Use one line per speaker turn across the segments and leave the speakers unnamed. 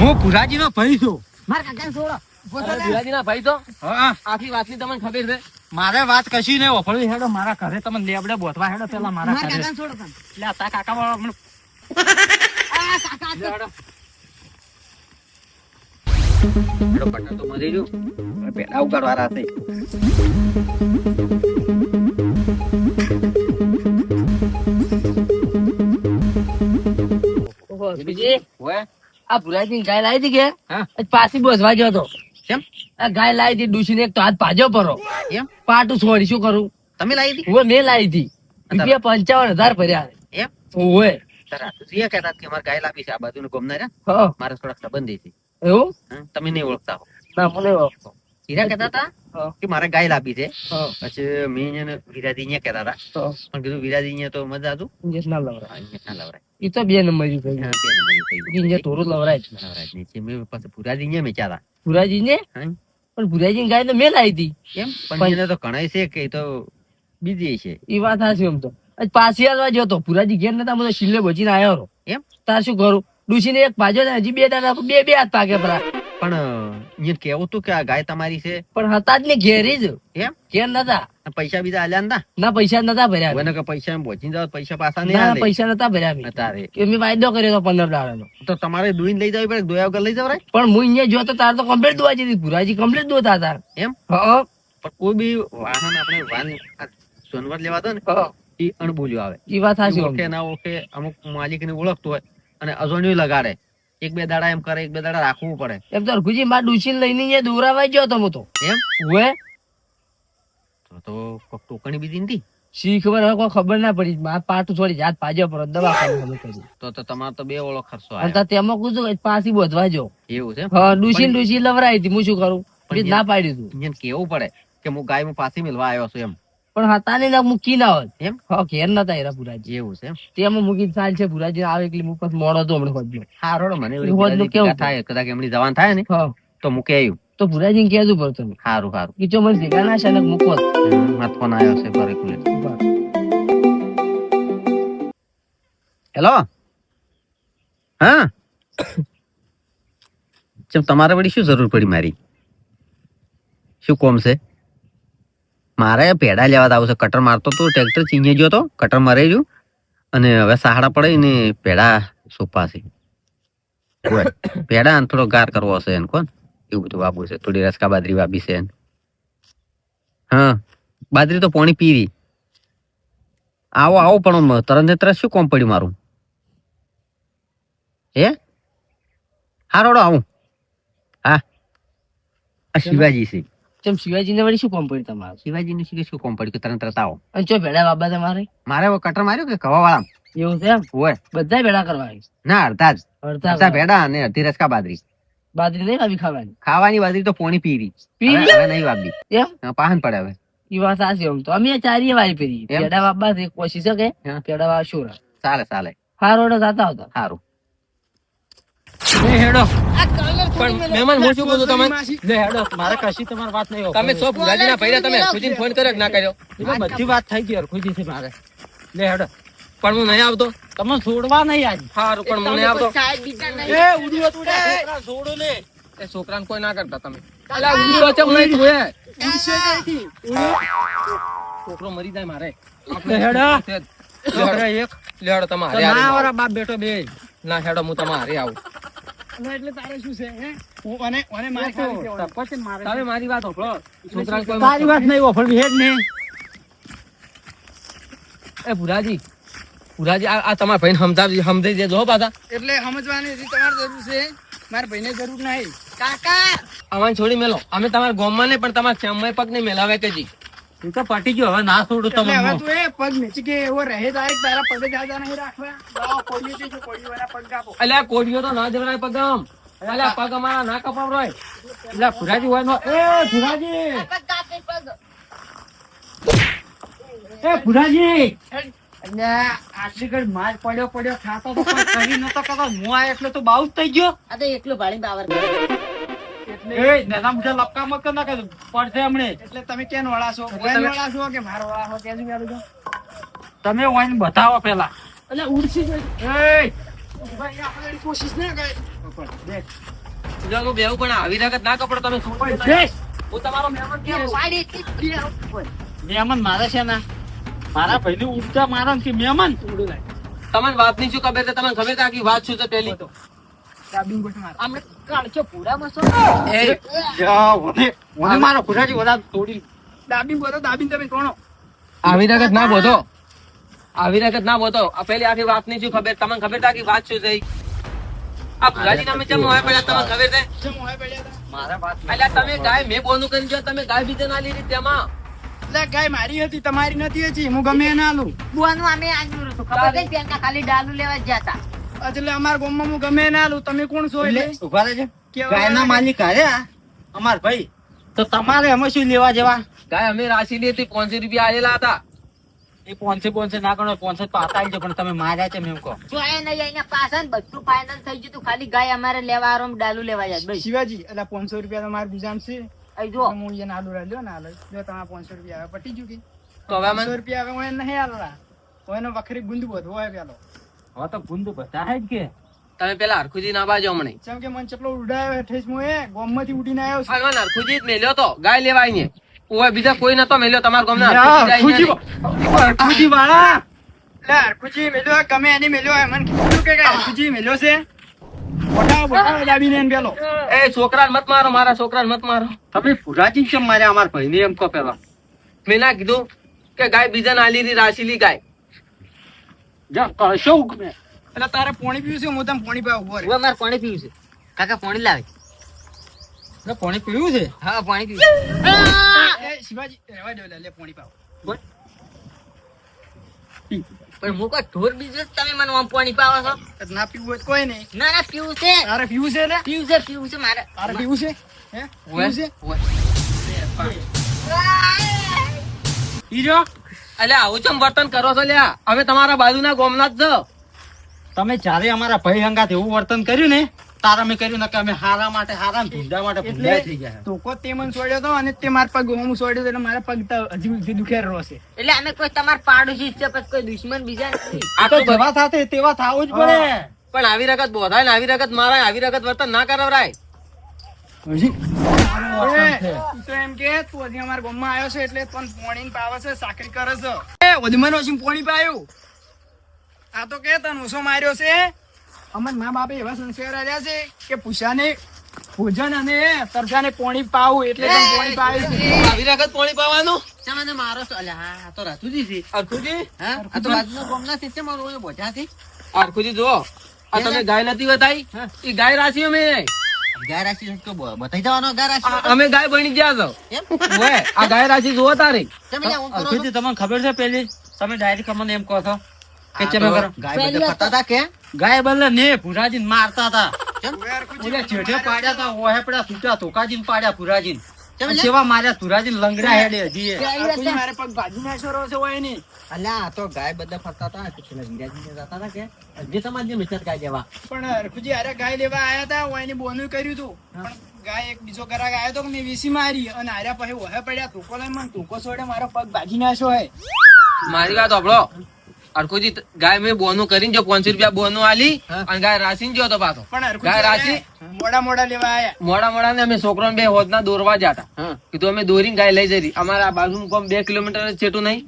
હું ભુરાજીનો ભાઈ છું.
માર કાકાને છોડો.
ભુરાજીના ભાઈ તો
હા,
આખી વાતની તમને ખબર છે.
મારે વાત કશી નહીં ઓફળી. હેડો મારા ઘરે તમે લેબડે બોધવા હેડો પેલા મારા
માર
ઘરે.
કાકાને છોડો તમે.
લે આ તા કાકા વાળો હમણાં
આ કાકા તો-
હેડો પટ્ટા તો મરી ગયું. હવે પેલા ઉગાડવા રાતે.
ઓહો, બીજી
ઓય,
આ ભુરાજીની ગાય લાવી હતી કે
હા.
આજ પાછી બોસવા ગયો હતો.
કેમ?
આ ગાય લાવી હતી ડૂસીને એક તો હાથ ભાજો પરો
એમ?
પાટું છોડી શું કરું
તમે લાવી હતી?
હું મેં લાવી હતી ₹55,000 ભર્યા
એમ?
ઓય
તારા તુસિયા કહેતા કે મારે ગાય લાવી છે આ બાજુનું ગમના રે.
હા
મારે થોડાક સંબંધી છે.
એવું
હા, તમે નહીં ઓળખતા હો.
ના મને ઓળખતો.
હીરા કહેતા હતા
હા.
કે મારે ગાય લાવી છે.
હા.
પછી મેં એને વિરાજી અહીંયા કહેતા હતા.
તો
પણ કીધું વિરાજી અહીંયા તો મજા હતું.
ઇંજેસ ના લવરાય.
અહીંયા ના લવરાય.
ઈ તો 2 નંબર ઈ કહ્યું.
હા, બે નંબરી થઈ ગયું.
ઇંજે થોડું લવરાય છે.
લવરાય નહીં છે. મેં પાછું ભુરાજી અહીંયા મેચ્યા હતા.
ભુરાજી ને
હા.
પણ ભુરાજી ગાય તો મેં લાવી હતી.
કેમ? પણ એને તો ઘણાય છે કે એ તો બીજી છે.
ઈ વાત હાચી આમ તો આજ પાછી આલવા ગયો તો ભુરાજી ઘેર નતા મને છિલ્લે બચીને આવ્યો હતો.
એમ?
તાર શું કરું ડૂસીને એક ભાજો ને હજી 2 દાડા બે હાથ પાકે પરા
પણ અહીંયા કેવું હતું કે આ ગાય તમારી છે.
પણ હતા જ ને ઘેરી જ
એમ?
ઘેર નતા
પૈસા બીજા આલ્યા નતા?
ના પૈસા નતા ભર્યા
હવે કે પૈસા એમ પહોંચી જાવ પૈસા પાછા નહીં
ના
આલે.
પૈસા નતા ભર્યા મેં.
તારે
કે મેં વાયદો કર્યો તો 15 દાડાનો
તો તમારે દુઈને લઈ જવી પડે દોયા વગર લઈ જવરાય?
પણ હું અહીંયા જોતો તાર તો કમ્પ્લીટ દોવા જતી ભુરાજી કમ્પ્લીટ દોતા તાર
એમ?
હા
પણ કોઈ બી વાહન આપણે વાહન આ સોનવર લેવા દો ને એ અણબોલ્યો આવે.
ઈ વાત હાચી
ઓળખે ના ઓળખે અમુક માલિક ને ઓળખતું હોય અને અજોણ્યું લગાડે. 1-2 દાડા એમ કરે 1-2 દાડા રાખવું પડે.
એમ તો હરખુજી માર ડૂસીને લઈને અહીંયા દોરાવા ગયો તો હું તો
એમ?
ઓએ
તો કોક ટોકણી બીજી નથી.
શી ખબર હવે કોઈ ખબર ના પડી માર પાટું છોડી જાત ભાજો પર દવાખાને ખબર કરી
તો તમારે તો 2 ઓળખ ખર્ચો
અને
આવે.
તાર તેમાં કૂદું કે પાછી બોધવા જો
એવું છે એમ?
હા ડૂસી લવરાઈ હતી હું શું કરું
પણ
બીજ ના પાડ્યું તું
અહીંયા કેવું પડે કે હું ગાય માં પાછી મિલવા આવ્યો છું એમ.
પણ હતા ને ના મૂકી ના હોત
એમ?
હા ઘેર નતા એરા ભુરાજી
એવું છે એમ?
તેમાં મૂકી સાલ છે ભુરાજી આવે એટલે હું પછી મોડો તો હમણાં ખોજ્યો
હારો મને
એ હોદનું કેવું
થાય કદાચ એમની જવાન થાય ને
હા
તો મૂકે આવ્યું.
તો ભુરાજી ને કહેતું પડતું
હારું હારું.
કે જો મને ભેગા ના છે ને મૂકો જ.
મારો ફોન આવ્યો છે બરે કુલે. હેલો હા ચમ તમારે વળી શું જરૂર પડી મારી? શું કોમ છે? મારે પેડા લેવા આવું છે. કટર મારતો તો ટ્રેક્ટર ચીંજે ગયો તો કટર મરાઈ ગયું અને હવે સહાડા પડે ને પેડા સોપા છે. પેડા થોડો ગાર કરવો હશે એને કોણ એવું બધું વાપવું છે. થોડી રસકા બાજરી વાપી છે. હા બાજરી તો પોણી પીવી. આવો આવો પણ તરત ને તરત શું કોમ પડ્યું મારું? હે હા રોડો આવું. હા આ શિવાજી છે.
ચમ શિવાજી ને વળી શું કોમ પડ્યું તમારે
શિવાજી ને શું કોમ પડ્યું કે તરત તરત આવો?
અને ચો ભેડા બાબા તમારે
મારે હવે કટર માર્યું કે કવા વાળા
એવું છે એમ
હોય
બધા ભેડા કરવા
ના અડધા જ
અડધા
અડધા ભેડા અને અડધી રસકા બાજરી.
બાજરી નહીં આવી ખાવાની
ખાવાની બાજરી તો પોણી પીવી.
પીવી?
હવે નહીં વાપી.
એમ
પાહન પડે હવે.
ઈ વાત સાચી આમ તો અમે ચારીએ વાળી પેરી
એમ?
ભેડા બાબા છે કોશી શકે
હા.
ભેડા બાબા શું
ચાલે ચાલે
હારો જાતા હતા
સારું.
હેડો
આ કલર
પણ મહેમાન હું શું કહું છું તમે
લે હેડો મારે કશી તમારી વાત નહીં.
તમે સો ભુરાજી ના ભૈરા તમે હરખુજીને ફોન કર્યો કે ના કર્યો
બધી વાત થઈ ગઈ હરખુજી થી મારે.
લે હેડો પણ હું નહીં આવતો
તમે છોડવા નહીં આજ.
હારું પણ હું નહીં આવતો
સાહેબ બીજા નહીં.
એ ઉડીઓ તું છોડો ને.
એ છોકરાને કોઈ ના કરતા તમે અલા ઉડીઓ ચમ નહીં તું એ
ઉડશે કઈથી?
છોકરો મરી જાય મારે
લે હેડો.
એક લેડો તમારે
ના વાળા બાપ બેટો બે.
ના હેડો હું તમારે આવું
એટલે તારે શું છે હે? હું અને માર ખાવી છે. પછી મારે
તમે મારી વાત સાંભળો છોકરાને કોઈ
તારી વાત નહીં ઓફળવી હે જ નહીં.
એ ભુરાજી આ તમારા ભાઈને સમજાવી દેજો હો પાછા
એટલે સમજવાની હજી તમારે જરૂર છે મારા ભાઈને જરૂર નહીં.
કાકા
અમાને છોડી મેલો અમે તમારા ગામમાં નહીં પણ તમારા શ્યામમાં પગ નહીં મેલાવે કજી
તું તો પટી ગયો હવે ના છોડું
એટલે હવે
તમને.
તું એ પગ નીચે કે એવો રહે તારે તારા પગે જાજા નહીં રાખવા. દવા કોળીઓ છે, જો કોળીઓ વાળા પગ કાપો.
અલ્યા કોડિયો તો ના જવરાય પગ આમ અલ્યા પગ અમારા ના કપાવરોય એટલે ભુરાજી હોય નો એ ભુરાજી
પગ કાપે પગ.
એ ભુરાજી એટલે આટલી ઘડી માર પડ્યો ખાતો તો કોઈ કરી નતો કરતો. હું આ એટલે તો બાઉસ થઈ ગયો.
આ તો એકલો ભાળી બાવર કરે.
એ નાના મોટા લપકા મત કર નાખે પડશે હમણે.
એટલે તમે કેન વાળા છો?
એટલે
વૈન
તમે-
વાળા છો કે માર વાળા છો? કેજું વાળું છો?
તમે વાઈન બતાવો પેલા.
અલ્યા ઉડસી ગઈ
એ
ભાઈ આપણે કોશિશ ના કરે દેખ
જો હું બેહું પણ આવી રગત ના કપડો તમે શું
ઓય દેખ
હું તમારો મહેમાન કેમ છું?
વાડી એટલી જ છે.
મહેમાન મારે છે ને મારા ભાઈને ઉડતા મારા ને કે મહેમાન
તમને વાતની શું ખબર છે? તમને ખબર છે આખી વાત શું છે પેલી?
દાબીને ગોઠ માર
આમને કાળચો પૂરામાં છો.
એ
મને મારો ખુરાજી વધારે તોડી
દાબીને બોલો દાબીને તમે કોણો
આવી રગત ના બોધો, આવી રગત ના બોધો. આ પેલી આખી વાતની શું ખબર? તમને ખબર છે આખી વાત શું છે? આ ભુરાજી નામે ચમ હોય પડ્યા તમને ખબર છે?
કેમ હોય પડ્યા હતા
મારા વાત
અલ્યા તમે ગાય મેં બોનું કરી જો તમે ગાય બીજે ના લીધી તેમાં
એટલે ગાય મારી હતી તમારી નથી હજી હું ગમે એને આલું
બુવાનું અમે આંજ્યું હતું. ખબર છે ત્યાં ખાલી ડાલુ લેવા જ જતા.
એટલે અમારા ગામમાં હું ગમે એને આલું તમે કોણ છો એટલે
એટલે ઉભા રહેજો
કેવા
ગાયના
વાળા?
માલિક હાર્યા અમાર ભાઈ તો તમારે એમાં શું લેવા જેવા
ગાય અમે રાશી લી હતી 500 રૂપિયા આલેલા હતા.
એ 500 ના ગણો 500 તો આતા જ પણ તમે માર્યા છે એમ કહો
જો એ નહીં અહીંયા પાછા ને બધું ફાઇનલ થઈ ગયું તું. ખાલી ગાય અમારે લેવા આરો ડાલુ લેવા જાય બસ.
શિવાજી એટલે 500 રૂપિયા તો મારા બીજામાં છે
અહીં જો
હું એને આલુ રાખ્યો ને આલો જો તમારા 500 રૂપિયા આવે પટી ગયું કે
તો હવે અમે
500 રૂપિયા આવે હું એને નહીં આલરા હું એને વખરી ગુંદ બધું હોય પેલો
હવે તો ગુંદ બધા જ કે
તમે પેલા હરખુજી ના બાજો હમણે
જેમ કે મને ચપલો ઉડાયો હેઠે હું એ ગામમાંથી ઉડીને આવ્યો છું
હાલમાં હરખુજી જ મેલ્યો તો ગાય લેવા આઈને. ઓય બીજા કોઈ નતો મેલ્યો તમારા ગામના હરખુજી જ આઈને.
ખુજી વાળા
એટલે હરખુજી મેલ્યો ગમે એની મેલ્યો હોય મને કીધું કે હરખુજી મેલ્યો છે બોટાવો દાબીને એને પેલો
એ છોકરાને મત મારો, મારા છોકરાને મત મારો.
તમે ફુરાજી કેમ માર્યા અમાર ભાઈને એમ કહો પેલા
મેં ના કીધું કે ગાય બીજા ના લીધી રાશીલી ગાય.
જા કરશો હુકમે
એટલે તારે પાણી પીવું છે હું તને પાણી પાવ ઉભો રહે
હવે અમારે પાણી પીવું છે. કાકા પાણી લાવે.
પાણી પીવું છે
હા પાણી પીવું છે.
એ શિવાજી રહેવા દો લે પાણી પાવ
પણ હું કોઈ ઢોર બીજો તમે મને આમ પાણી પાવો છો?
ના પીવું હોય તો કોઈ નહીં
ના ના પીવું છે,
તારે પીવું છે એટલે
પીવું છે મારે.
તારે પીવું છે હે પીવું છે
ઈજો
અલ્યા આવું ચમ વર્તન કરો છો લ્યા? અમે તમારા બાજુના ગામના જ છો.
તમે જ્યારે અમારા ભાઈ હંગાત એવું વર્તન કર્યું ને તારા મેં કર્યું ને કે અમે હારા માટે હારા ને ભૂંડા માટે ભૂંડા થઈ ગયા
એટલે ધોકો તે મને છોડ્યો હતો અને તે મારા પગ હું છોડ્યો હતો એટલે મારા પગ તો હજી સુધી દુખે રહ્યો છે
એટલે અમે કોઈ તમારા પાડોશી છે પછી કોઈ દુશ્મન બીજા નથી.
આ તો જેવા સાથે તેવા થાવું જ પડે
પણ આવી રગત બોધાય ને આવી રગત મારાય, આવી રગત વર્તન ના કરાવરાય.
એ, તું તો એમ કે તું હજી અમારા ગામમાં આવ્યો છે એટલે તને પોણી પાવે છે સાકરી કરે છે એ વધુમાં ઓછી પોણી પાયું આ તો કે તને ઓછો માર્યો છે અમાર મા બાપે એવા સંસ્કાર આલ્યા છે કે પૂછાને ભોજન અને તરફાને પોણી પાવું એટલે તને પોણી પાયું છે
આવી રગત પાણી પાવાનું.
તમે મારો છો? અલ્યા હા આ તો રાજુજી છે.
હરખુજી,
હા આ તો બાજુના ગામના છે તે મારો ઓલો બોધા છે.
હરખુજી જુઓ આ તમે ગાય નથી બતાવી એ ગાય રાશી અમે
ગાય રાશિ તો બતાઈ જવાનો ગાય રાશિ.
અમે ગાય બની ગયા છો.
એમ?
ઓય, આ ગાય રાશિ જુઓ તારી.
તમે લ્યા આમ કરો છો.
અર્થુજી તમને ખબર છે પેલી તમે ડાયરેક્ટ અમને એમ કહો છો કે ચમે કરો
ગાય બધે ફરતા હતા કે?
ગાય બદલે ને પુરાજીને મારતા હતા
યાર, કુછ
ઓલે જેઠે પાડ્યા હતા ઓહે પડા સૂટા ધોકાજીને પાડ્યા પુરાજીને
ચમ
અને
લે?
જેવા માર્યા પુરાજીને લંગડા હેડે હજી એ.
આખુજી મારે પગ ભાજી નાખ્યો રહ્યો છે હોય નહીં
અલ્યા આ તો ગાય બધે ફરતા હતા કે પેલા વિરાજી જતા હતા કે જે તમારે જે મિત્ર ગાય જેવા.
પણ હરખુજી હારે ગાય લેવા આયા હતા હોય એની બોનું કર્યું હતું પણ ગાય એક બીજો ગ્રાહક આવ્યો તો કે મેં વીસી મારી અને હાર્યા પછી ઓહે પડ્યા ટૂંકો લઈને મને ટૂંકો છોડે મારો પગ ભાજી નાખ્યો હોય
મારી વાત સાંભળો. હરખુજી ગાય મેં બોનું કરીને જો 500 રૂપિયા બોનું આલી અને ગાય રાશી જો તો પાછો
પણ
ગાય
હરખુજી
રાશિ?
હારે મોડા મોડા લેવા આયા
મોડા મોડા ને અમે છોકરો બે હોદના દોરવા જતા કીધું અમે દોરીને ગાય લઈ જઈ અમારા બાજુ કોમ 2 કિલોમીટર જ છેટું નહીં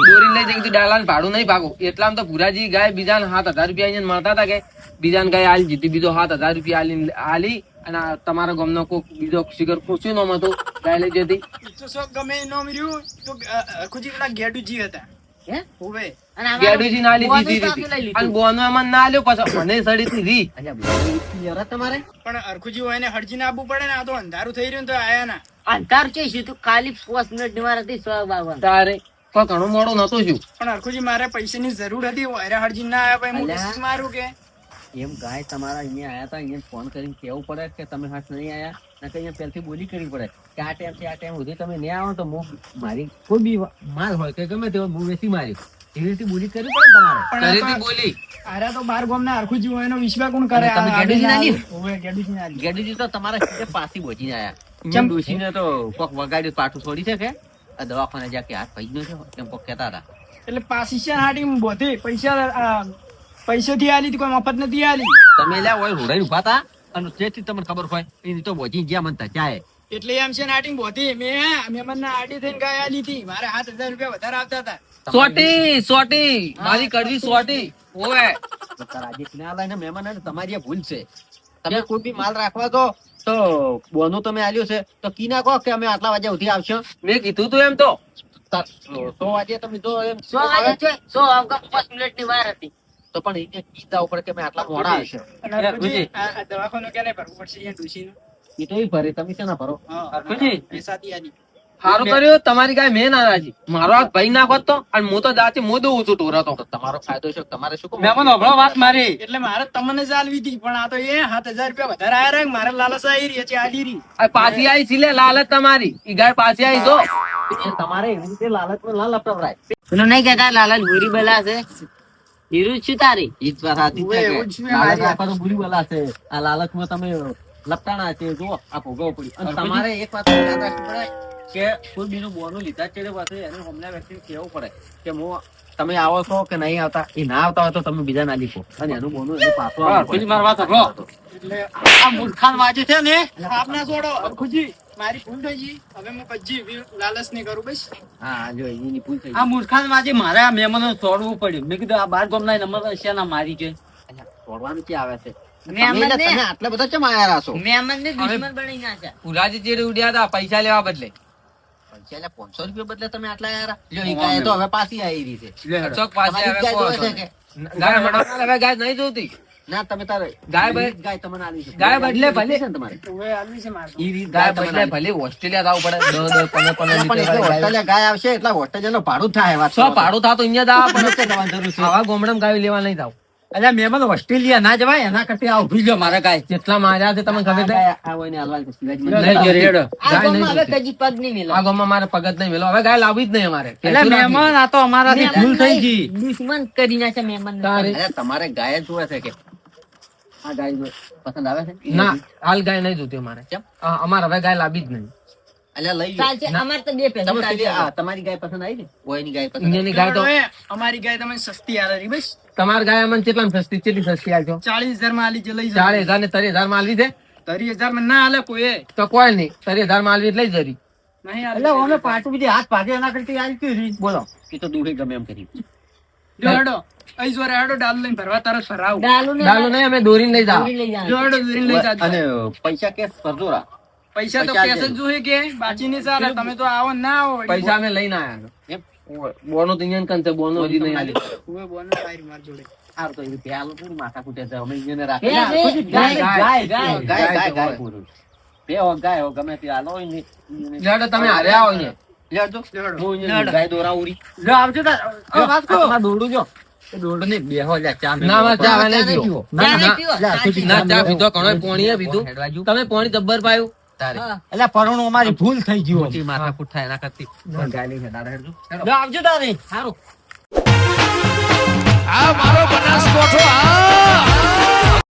દોરીને લઈ જઈ કીધું ડાલાને ભાડું નહીં ભાગો એટલામાં તો પુરાજી ગાય બીજાને 7000 રૂપિયા અહીંયા મળતા હતા કે બીજાને ગાય આલી જીતી બીજો 7000 રૂપિયા આલી અને આ તમારા ગામનો કોઈ બીજો શિખર પૂછ્યું નોમ હતું ગાય લઈ જતી.
તો શોખ ગમે એ નામ રહ્યું તો હરખુજી પેલા ગેડુજી હતા
હે?
હોવે
અને આમાં
ગેડુજી ના
બોનું
લીધી
પાછું લઈ
હતી
લીધું.
અને બોનો એમાં ના લ્યો પાછો મને સડી થી રી.
અલ્યા બોનું એટલી જરા તમારે
પણ હરખુજી હોય એને હરજીને આપવું પડે ને આ તો અંધારું થઈ રહ્યું ને તો આયા ના
અંધાર છે શું તું ખાલી 5 મિનિટ ની વાર હતી 152.
તારે કોઈ ઘણું મોડું નતું શું
પણ હરખુજી મારે પૈસાની જરૂર હતી વાયરા હરજી ના આવ્યા પછી હું
અલ્યા.
વિશ્વાસ મારું કે
એમ ગાય તમારા અહીંયા આયા હતા અહીંયા ફોન કરીને કેવું પડે કે તમે હાથ નહીં આયા ના કે અહીંયા પહેલથી બોલી કરવી પડે કે આ ટાઈમ થી આ ટાઈમ સુધી તમે નહીં આવો તો હું મારી કોઈ બી માલ હોય કે ગમે તે હોય, હું વેચી માર્યું એવી રીતે બોલી કરવી પડે ને તમારે.
પણ આ
કરીથી
તો-
બોલી
આર્યા તો બાર ગામ ના હરખુજી હોય એનો વિશ્વાસ કોણ કરે
અને તમે ગેડુજી ના લીધું?
હોવે ગેડુજી ના લીધું.
ગેડુજી તો તમારા સીધે પાછી પહોંચીને આયા.
ચમ-
ચમ ડોશીને તો કોક વગાડ્યું પાછું છોડી છે કે આ દવાખાને જા કે હાથ પૈનો છે એમ કોક કહેતા હતા.
એટલે પાછી છે હાડી હું બોધી પૈસા પૈસેથી આલી હતી, કોઈ મફત નથી આલી.
તમે લ્યા હોય રોડાઈ ઉભા હતા અને જેથી તમને ખબર હોય એની તો વધી ગયા મનતા ચાય.
એટલે એમ છે નાટિંગ બોધી મહેમાનના આડી થઈને ગાય આલી હતી. મારે 7,000 રૂપિયા વધારે આવતા હતા.
સોટી મારી કડવી સોટી ઓય
રાજેશ ને આલાને મહેમાન આવે ને તમારી આ ભૂલ છે. તમે કોઈ બી માલ રાખવા તો બોનું તમે આલ્યું છે તો કી ના કહો કે અમે આટલા વાગે સુધી આવશો.
મેં કીધું તું એમ તો
100 વાગે તમે જો એમ
100 વાગે છે 100 આવતા 5 મિનિટની વાર હતી.
તો પણ એને કીધા ઉપર કે અમે આટલા મોડા આવશે.
અને હરખુજી, આ દવાખાનું ક્યારે ભરવું પડશે અહીંયા ડોશીનું?
એ તો ઈ ભરે તમે છે ના ભરો.
હરખુજી.
પૈસાથી આલી.
સારું કર્યું તમારી ગાય મેં ના રાજી મારો હાથ ભાઈ નાખો તો અને હું તો દાચી હું દઉં છું ટોરા તો
તમારો ફાયદો છે તમારે શું કહું?
મહેમાન હોભળો વાત મારી.
એટલે મારે તમને જ આલવી હતી, પણ આ તો એ 7,000 રૂપિયા વધારે આયા રે. મારે લાલચ આવી રહી છે, આલી રહી.
આ પાછી આવી સિલે લાલચ તમારી ઈ ગાય પાછી આવી જો
એ તમારે એવી રીતે લાલચમાં ના લપટાવરાય.
પેલું નહીં કહેતા લાલચ બુરી બલા છે. હીરું શું તારી?
ઈ જ વાત સાચી છે
એવું જ
કે
મેં
લાલચ
મારી.
રાખવા તો બુરી બલા છે. આ લાલચમાં તમે લપટાણા છે જુઓ આ ભોગવવું પડ્યું. અને તમારે એક વાત યાદ રાખવી પડે કે કોઈ બીનું બોનું લીધા છે પાસે એને હમણાં વ્યક્તિને કહેવું પડે કે હું તમે આવો છો કે નહીં આવતા. એ ના આવતા હોય તો તમે બીજા ના લીખો અને એનું બોનું એનું પાછું આવવું પડે.
પેલી મારી વાત સાંભળો.
એટલે
આ મૂર્ખાન વાજી છે ને
આપ ના છોડો. હરખુજી, મારી ભૂલ થઈ ગઈ. હવે હું કજી એવી લાલચ નહીં કરું બસ.
હા જો એની ભૂલ થઈ
આ મૂર્ખાન વાજી મારે આ મહેમાનો છોડવું પડ્યું. મેં કીધું આ બાર ગામના નંબર શેના મારી છે.
છોડવાનું ક્યાં આવે છે?
મહેમાન
તમે
ને
આટલા બધા ચમ આયા રાશો?
મહેમાનને દુશ્મન બનાવી નાખ્યા.
ઉરાજી ચેડે ઉડ્યા હતા પૈસા લેવા બદલે
પૈસા 500 રૂપિયા બદલે તમે આટલા આયા રા? લ્યો, ઈ ગાય તો હવે પાછી આવી રહી છે.
ચોક પાછી
તમારી
આવે
ગાય જોવે છે
કોણ?
કે?
ગાય મડો હવે ગાય નહીં જોતી
ના તમે તારે
ગાય
ગાય તમને આલી છે.
ગાય બદલે ભલે.
છે ને તમારે
હવે આલવી છે મારે.
ઈ રીત
ગાય
ગાય
બદલે ભલે ઓસ્ટ્રેલિયા જવું પડે 10 15
પણ એટલે હોસ્ટેલે ગાય આવશે એટલે હોસ્ટેલ ભાડું થાય વાત
સો ભાડું થતું અહીંયા જ
પણ નથી જવાની જરૂર છે.
આવા ગોમડમ ગાય લેવા નહીં જાવ
એટલે મહેમાન ઓસ્ટ્રેલિયા ના જવાય એના કરતા આ ઉભી ગયો મારા ગાય.
કેટલા માર્યા છે તમને ખબર છે
ગાય આ હોય ને હાલવાની છે. શિવાજી
નહીં
મંદિર.
ઘેર હેડો.
આ
ગાય નહીં
ગામમાં હવે
જોતી.
કદી પગ નહીં મેલો.
આ ગામમાં મારે પગત નહીં મેલો હવે ગાય લાવવી જ નહીં અમારે
એટલે મહેમાન આ તો અમારાથી ભૂલ થઈ ગઈ.
દુશ્મન કરી નાખ્યા મહેમાન.
તારે-
અરે તમારે ગાય જ જોવે છે કે આ ગાય પસંદ આવે છે?
ના હાલ ગાય નહીં જોતી અમારે
કેમ?
હા, અમારે હવે ગાય લાવી જ નહીં
અલ્યા લઈ લો.
ચાલશે અમારે તો બે પૈસા
તમે પેલી
ચાલશે.
આ તમારી ગાય પસંદ આવી ને ઓયની ગાય પસંદ
અહીંયાની ગાય તો
હવે અમારી ગાય તમે સસ્તી આલે રહી બસ.
તમારી ગાય અમને કેટલા સસ્તી કેટલી સસ્તી આવજો
40,000 માં આલી છે, લઈ જાઓ.
40,000 ને 30,000 માં આલવી છે
30,000 માં ના આલે કોઈ.
તો કોઈ નહીં 30,000 માં આલવી એટલે લઈ જરી
નહીં આલે.
એટલે અમે પાટું બધી હાથ ભાગે એના કરતા આવી કેવી રીત બોલો.
એ તો દુહે ગમે એમ કરી.
જો હેડો. અહીં જોરે હેડો, ડાલ લઈને ભરવા તરત ભરાવ.
ડાલું ને
ડાલું નહીં અમે દોરીને લઈ જાવ
દોરી લઈ જવાનું.
જો હેડો, દોરીને લઈ જાજો.
અને પૈસા કેસ કરજો રા.
પૈસા તો
પૈસા
કેસ જ જોઈએ કે બાકી નહીં ચાલે. તમે તો આવો ના આવો વળી.
પૈસા અમે લઈને આયા
એમ?
બોનો તો અહીંયા કંસે બોનો હજી નહીં આલી
ઉભે બોનો તારી માર જોડે.
સારું તો એ રીતે હાલો થોડી માથા કૂટે છે. અમે એને
બે,
રાખી
બે, ગાય,
ગાય,
ગાય.
ગાય ગાય
તો
ગાય
હોય.
પૂરું. બે હો ગાય હો ગમે તે હાલો એને-
લેડો તમે હારે આવો અહીંયા
લેજો.
લેડો.
હું એને ગાય દોરાવરી.
લો આવજો તાર. આ વાત કહો.
આ દોરડું જો.
એ દોરડો નહીં, બેહો લ્યા, ચા
ના મારે ચા હવે નહીં
ચા નહીં
પીવો.
પીવો.
ચા નહીં
ના,
પીવો.
ના,
ચા પીવો.
ના ચા પીધો ઘણો પોણીએ પીધું
હેડવાજુ.
તમે પોણી જબ્બર પાયું
તારે.
હા.
એટલે પરણું અમારી ભૂલ થઈ ગયું.
મોટી માથાકૂટ થાય એના કરતી ગાય લઈને હેડાડે હેડજો. હેડો.
લો આવજો તારે.
સારું.
આ મારો બનાસકોઠો આ